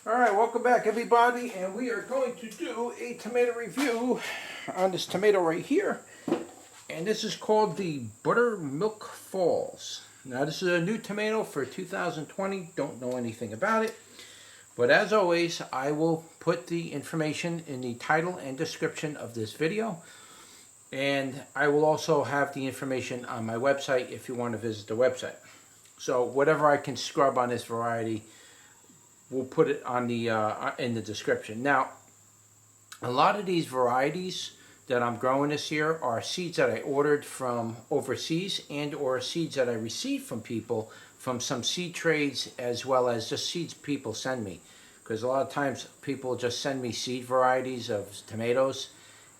Alright, welcome back everybody, and we are going to do a tomato review on this tomato right here. And this is called the Buttermilk Falls. Now this is a new tomato for 2020, don't know anything about it. But as always, I will put the information in the title and description of this video. And I will also have the information on my website if you want to visit the website. So whatever I can scrub on this variety, we'll put it on the in the description. Now, a lot of these varieties that I'm growing this year are seeds that I ordered from overseas and or seeds that I received from people from some seed trades, as well as just seeds people send me. Because a lot of times people just send me seed varieties of tomatoes,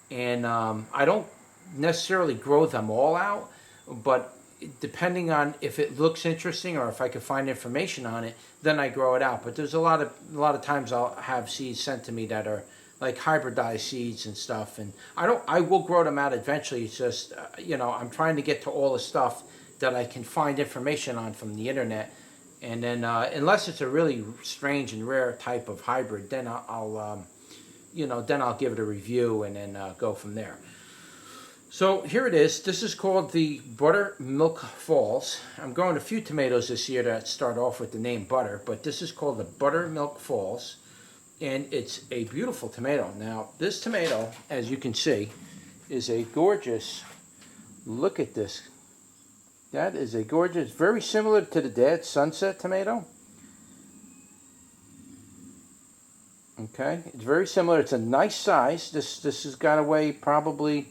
and I don't necessarily grow them all out, but depending on if it looks interesting or if I can find information on it, then I grow it out. But there's a lot of times I'll have seeds sent to me that are like hybridized seeds and stuff, and I will grow them out eventually. It's just I'm trying to get to all the stuff that I can find information on from the internet, and then unless it's a really strange and rare type of hybrid, then I'll give it a review and then go from there. So here it is. This is called the Buttermilk Falls. I'm growing a few tomatoes this year that start off with the name Butter, but this is called the Buttermilk Falls, and it's a beautiful tomato. Now, this tomato, as you can see, is a gorgeous, look at this. That is a gorgeous, very similar to the Dad Sunset tomato. Okay, it's very similar. It's a nice size. This has got to weigh probably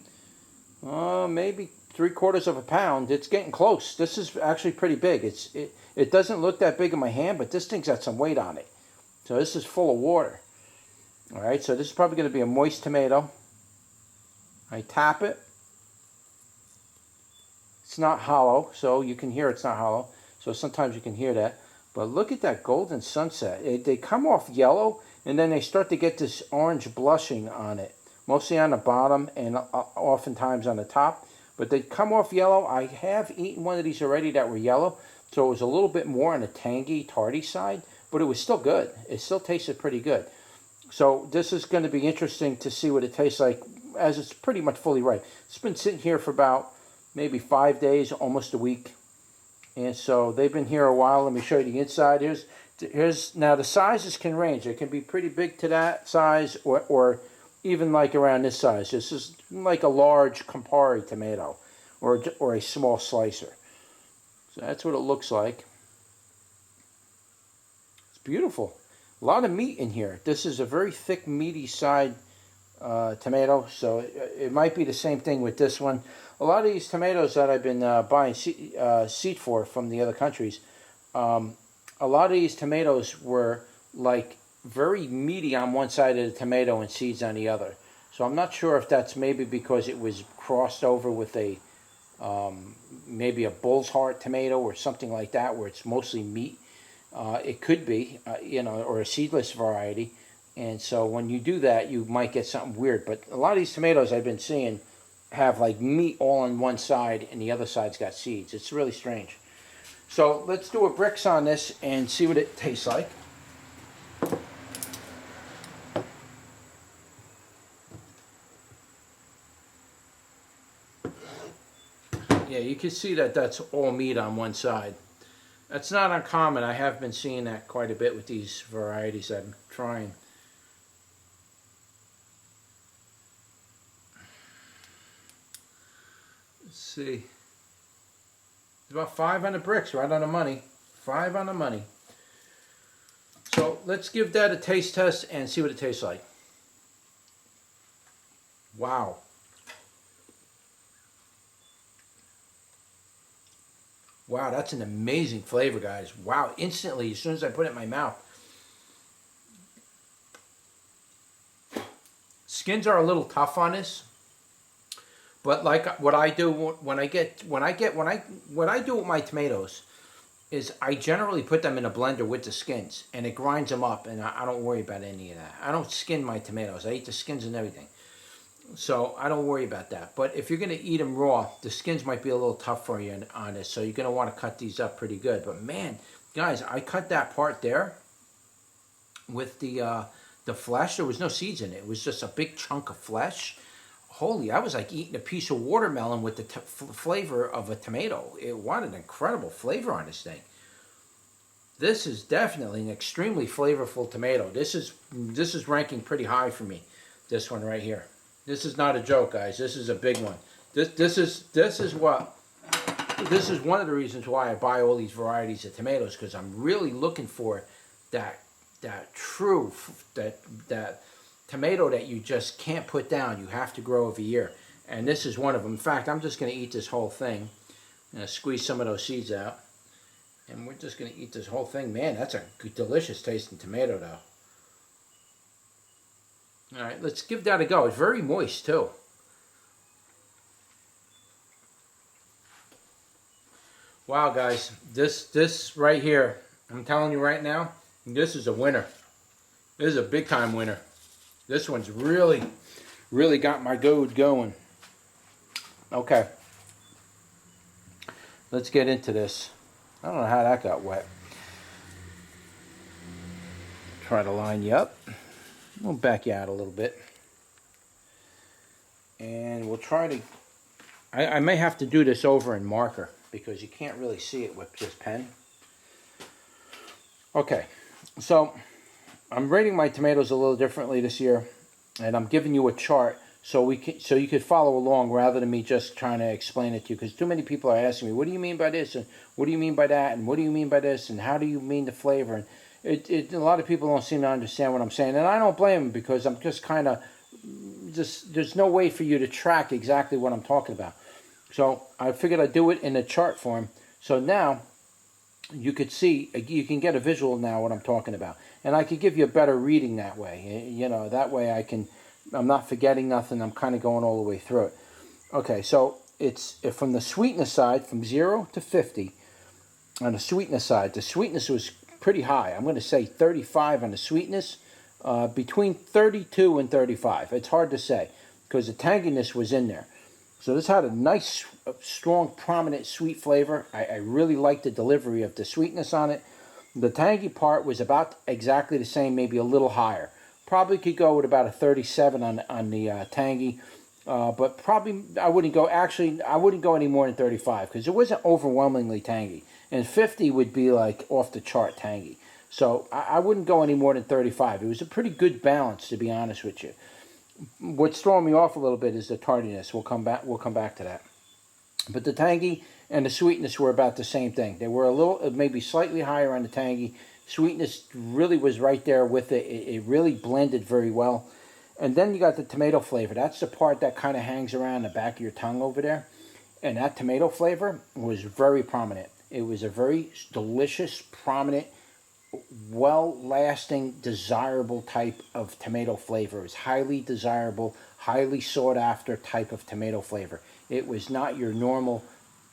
maybe 3/4 of a pound. It's getting close. This is actually pretty big. It doesn't look that big in my hand, but this thing's got some weight on it. So this is full of water. All right, so this is probably going to be a moist tomato. I tap it. It's not hollow, so you can hear it's not hollow. So sometimes you can hear that. But look at that golden sunset. They come off yellow, and then they start to get this orange blushing on it. Mostly on the bottom and oftentimes on the top. But they come off yellow. I have eaten one of these already that were yellow, so it was a little bit more on the tangy, tarty side, but it was still good. It still tasted pretty good. So this is going to be interesting to see what it tastes like, as it's pretty much fully ripe. It's been sitting here for about maybe 5 days, almost a week. And so they've been here a while. Let me show you the inside. Here's now the sizes can range. It can be pretty big to that size, or even like around this size. This is like a large Campari tomato, or a small slicer. So that's what it looks like. It's beautiful. A lot of meat in here. This is a very thick, meaty side tomato, so it might be the same thing with this one. A lot of these tomatoes that I've been buying seed for from the other countries, a lot of these tomatoes were like very meaty on one side of the tomato and seeds on the other. So I'm not sure if that's maybe because it was crossed over with a maybe a bull's heart tomato or something like that, where it's mostly meat. It could be, or a seedless variety. And so when you do that, you might get something weird. But a lot of these tomatoes I've been seeing have like meat all on one side and the other side's got seeds. It's really strange. So let's do a bricks on this and see what it tastes like. Yeah, you can see that that's all meat on one side. That's not uncommon. I have been seeing that quite a bit with these varieties that I'm trying. Let's see. It's about 5 on the bricks, right on the money. 5 on the money. So let's give that a taste test and see what it tastes like. Wow. Wow, that's an amazing flavor, guys. Wow, instantly, as soon as I put it in my mouth. Skins are a little tough on this, but like what I do when I what I do with my tomatoes is I generally put them in a blender with the skins, and it grinds them up, and I don't worry about any of that. I don't skin my tomatoes. I eat the skins and everything. So I don't worry about that. But if you're going to eat them raw, the skins might be a little tough for you on this. So you're going to want to cut these up pretty good. But man, guys, I cut that part there. with the flesh. There was no seeds in it. It was just a big chunk of flesh. Holy, I was like eating a piece of watermelon with the flavor of a tomato. What an incredible flavor on this thing. This is definitely an extremely flavorful tomato. This is ranking pretty high for me. This one right here. This is not a joke, guys. This is a big one. This is one of the reasons why I buy all these varieties of tomatoes, because I'm really looking for that true that tomato that you just can't put down. You have to grow every year, and this is one of them. In fact, I'm just going to eat this whole thing. I'm going to squeeze some of those seeds out, and we're just going to eat this whole thing. Man, that's a good, delicious tasting tomato, though. All right, let's give that a go. It's very moist too. Wow, guys, this right here, I'm telling you right now, this is a winner. This is a big time winner. This one's really got my goad going. Okay, let's get into this. I don't know how that got wet. Try to line you up. We'll back you out a little bit. And we'll try to, I may have to do this over in marker because you can't really see it with this pen. Okay, so I'm rating my tomatoes a little differently this year, and I'm giving you a chart so you could follow along rather than me just trying to explain it to you, because too many people are asking me, what do you mean by this, and what do you mean by that, and what do you mean by this, and how do you mean the flavor? And a lot of people don't seem to understand what I'm saying, and I don't blame them, because I'm just kind of there's no way for you to track exactly what I'm talking about. So I figured I'd do it in a chart form, so now you could see, you can get a visual now what I'm talking about, and I could give you a better reading that way. You know, that way I'm not forgetting nothing. I'm kind of going all the way through it. Okay, so it's from the sweetness side, from 0 to 50. On the sweetness side, the sweetness was pretty high. I'm going to say 35 on the sweetness, between 32 and 35. It's hard to say because the tanginess was in there. So this had a nice, strong, prominent sweet flavor. I really liked the delivery of the sweetness on it. The tangy part was about exactly the same, maybe a little higher. Probably could go with about a 37 on the tangy, but probably I wouldn't go any more than 35 because it wasn't overwhelmingly tangy. And 50 would be like off the chart tangy. So I wouldn't go any more than 35. It was a pretty good balance, to be honest with you. What's throwing me off a little bit is the tardiness. We'll come back to that. But the tangy and the sweetness were about the same thing. They were a little, maybe slightly higher on the tangy. Sweetness really was right there with it. It really blended very well. And then you got the tomato flavor. That's the part that kind of hangs around the back of your tongue over there. And that tomato flavor was very prominent. It was a very delicious, prominent, well-lasting, desirable type of tomato flavor. It was highly desirable, highly sought-after type of tomato flavor. It was not your normal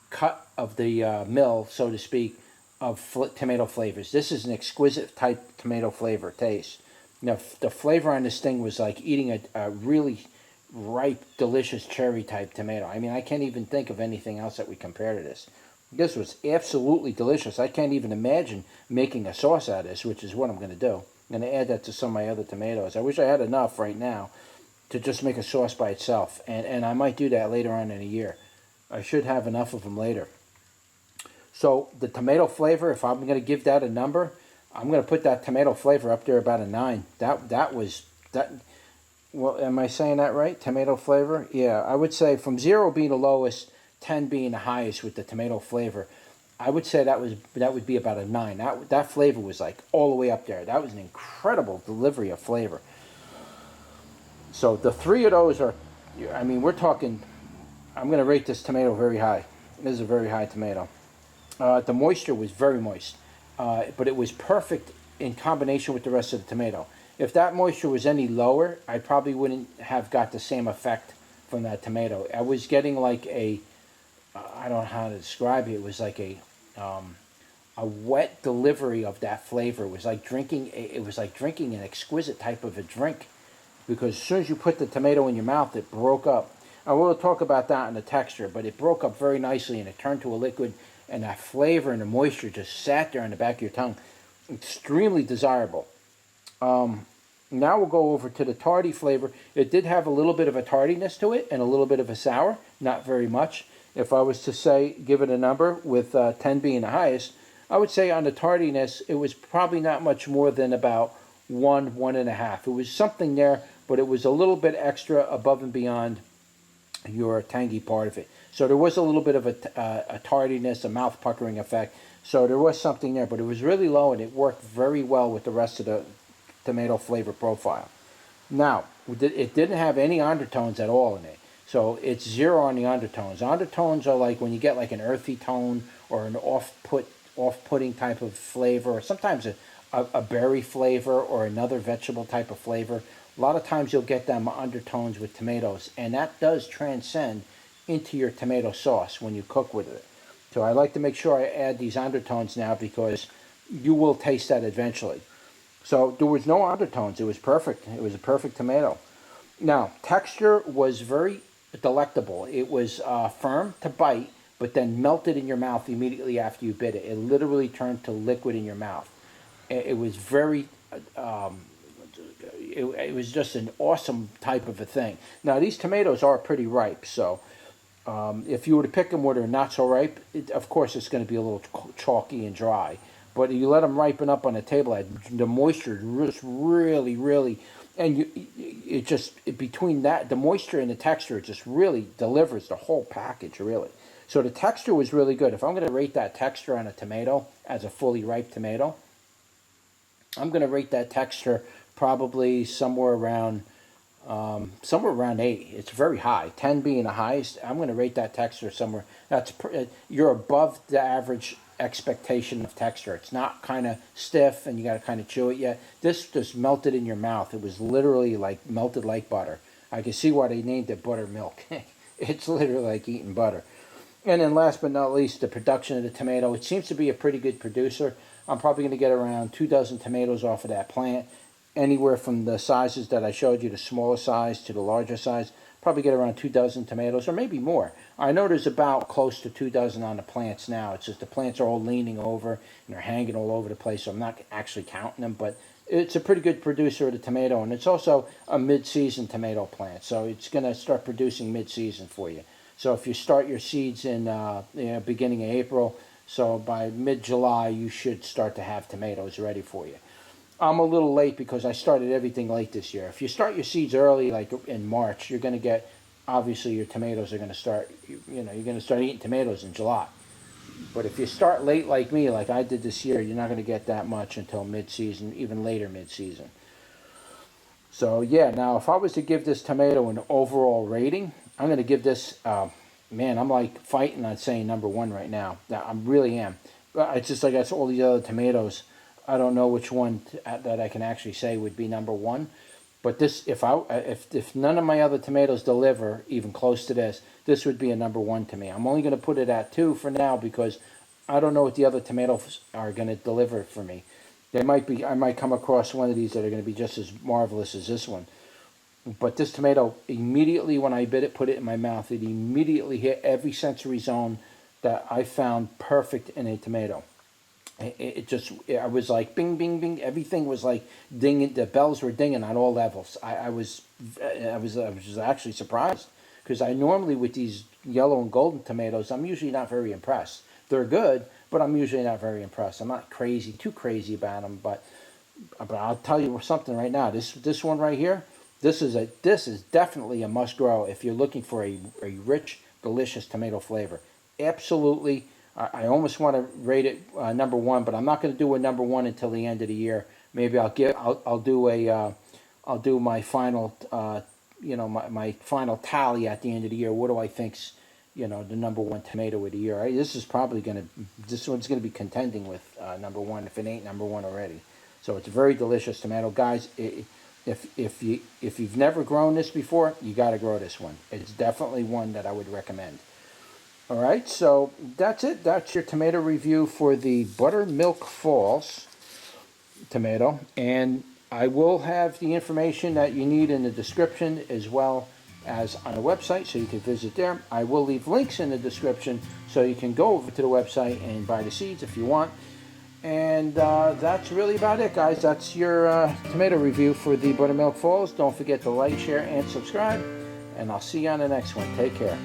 cut of the mill, so to speak, of tomato flavors. This is an exquisite type tomato flavor taste. Now, the flavor on this thing was like eating a really ripe, delicious cherry type tomato. I mean, I can't even think of anything else that we compare to this. This was absolutely delicious. I can't even imagine making a sauce out of this, which is what I'm going to do. I'm going to add that to some of my other tomatoes. I wish I had enough right now to just make a sauce by itself, and I might do that later on in the year. I should have enough of them later. So the tomato flavor, if I'm going to give that a number, I'm going to put that tomato flavor up there about a 9. That was. Well, am I saying that right? Tomato flavor? Yeah, I would say from 0 being the lowest, 10 being the highest with the tomato flavor, I would say that would be about a 9. That flavor was like all the way up there. That was an incredible delivery of flavor. So the three of those are, I mean, we're talking, I'm going to rate this tomato very high. This is a very high tomato. The moisture was very moist, but it was perfect in combination with the rest of the tomato. If that moisture was any lower, I probably wouldn't have got the same effect from that tomato. I was getting like a, I don't know how to describe it. It was like a wet delivery of that flavor. It was like drinking an exquisite type of a drink, because as soon as you put the tomato in your mouth, it broke up. I will talk about that in the texture, but it broke up very nicely and it turned to a liquid, and that flavor and the moisture just sat there in the back of your tongue. Extremely desirable. Now we'll go over to the tardy flavor. It did have a little bit of a tardiness to it and a little bit of a sour, not very much. If I was to say, give it a number with 10 being the highest, I would say on the tardiness, it was probably not much more than about 1.5. It was something there, but it was a little bit extra above and beyond your tangy part of it. So there was a little bit of a tardiness, a mouth puckering effect. So there was something there, but it was really low and it worked very well with the rest of the tomato flavor profile. Now, it didn't have any undertones at all in it. So it's zero on the undertones. Undertones are like when you get like an earthy tone or an off-putting type of flavor, or sometimes a berry flavor or another vegetable type of flavor. A lot of times you'll get them undertones with tomatoes, and that does transcend into your tomato sauce when you cook with it. So I like to make sure I add these undertones now because you will taste that eventually. So there was no undertones. It was perfect. It was a perfect tomato. Now, texture was very delectable. It was firm to bite, but then melted in your mouth immediately after you bit it. It literally turned to liquid in your mouth. It was very, it was just an awesome type of a thing. Now, these tomatoes are pretty ripe, so if you were to pick them where they're not so ripe, of course it's going to be a little chalky and dry. But you let them ripen up on the table, the moisture just really, and between that, the moisture and the texture just really delivers the whole package, really. So the texture was really good. If I'm going to rate that texture on a tomato as a fully ripe tomato, I'm going to rate that texture probably somewhere around 8. It's very high. 10 being the highest. I'm going to rate that texture somewhere. You're above the average expectation of texture. It's not kind of stiff and you got to kind of chew it yet. This just melted in your mouth. It was literally like melted like butter. I can see why they named it buttermilk. It's literally like eating butter. And then last but not least, the production of the tomato. It seems to be a pretty good producer. I'm probably going to get around 2 dozen tomatoes off of that plant. Anywhere from the sizes that I showed you, the smaller size to the larger size. Probably get around 2 dozen tomatoes, or maybe more. I know there's about close to 2 dozen on the plants now. It's just the plants are all leaning over and they're hanging all over the place, so I'm not actually counting them. But it's a pretty good producer of the tomato, and it's also a mid-season tomato plant. So it's going to start producing mid-season for you. So if you start your seeds in beginning of April, so by mid-July you should start to have tomatoes ready for you. I'm a little late because I started everything late this year. If you start your seeds early, like in March, you're going to get, obviously your tomatoes are going to start, you're going to start eating tomatoes in July. But if you start late like me, like I did this year, you're not going to get that much until mid-season, even later mid-season. So yeah, now if I was to give this tomato an overall rating, I'm going to give this, man, I'm like fighting on saying number 1 right now. I really am. It's just like I saw all these other tomatoes. I don't know which one that I can actually say would be number 1, but this, if none of my other tomatoes deliver even close to this, this would be a number 1 to me. I'm only going to put it at 2 for now because I don't know what the other tomatoes are going to deliver for me. I might come across one of these that are going to be just as marvelous as this one. But this tomato, immediately when I bit it, put it in my mouth, it immediately hit every sensory zone that I found perfect in a tomato. I was like bing, bing, bing. Everything was like dinging. The bells were dinging on all levels. I was actually surprised because I normally with these yellow and golden tomatoes, I'm usually not very impressed. They're good, but I'm usually not very impressed. I'm not too crazy about them. But I'll tell you something right now. This one right here, this is definitely a must grow if you're looking for a rich, delicious tomato flavor. Absolutely. I almost want to rate it number 1, but I'm not going to do a number 1 until the end of the year. Maybe I'll do my final my final tally at the end of the year. What do I think's the number 1 tomato of the year? This one's going to be contending with number 1 if it ain't number 1 already. So it's a very delicious tomato, guys. If you've never grown this before, you got to grow this one. It's definitely one that I would recommend. All right, so that's it. That's your tomato review for the Buttermilk Falls tomato. And I will have the information that you need in the description as well as on the website, so you can visit there. I will leave links in the description so you can go over to the website and buy the seeds if you want. And that's really about it, guys. That's your tomato review for the Buttermilk Falls. Don't forget to like, share, and subscribe. And I'll see you on the next one. Take care.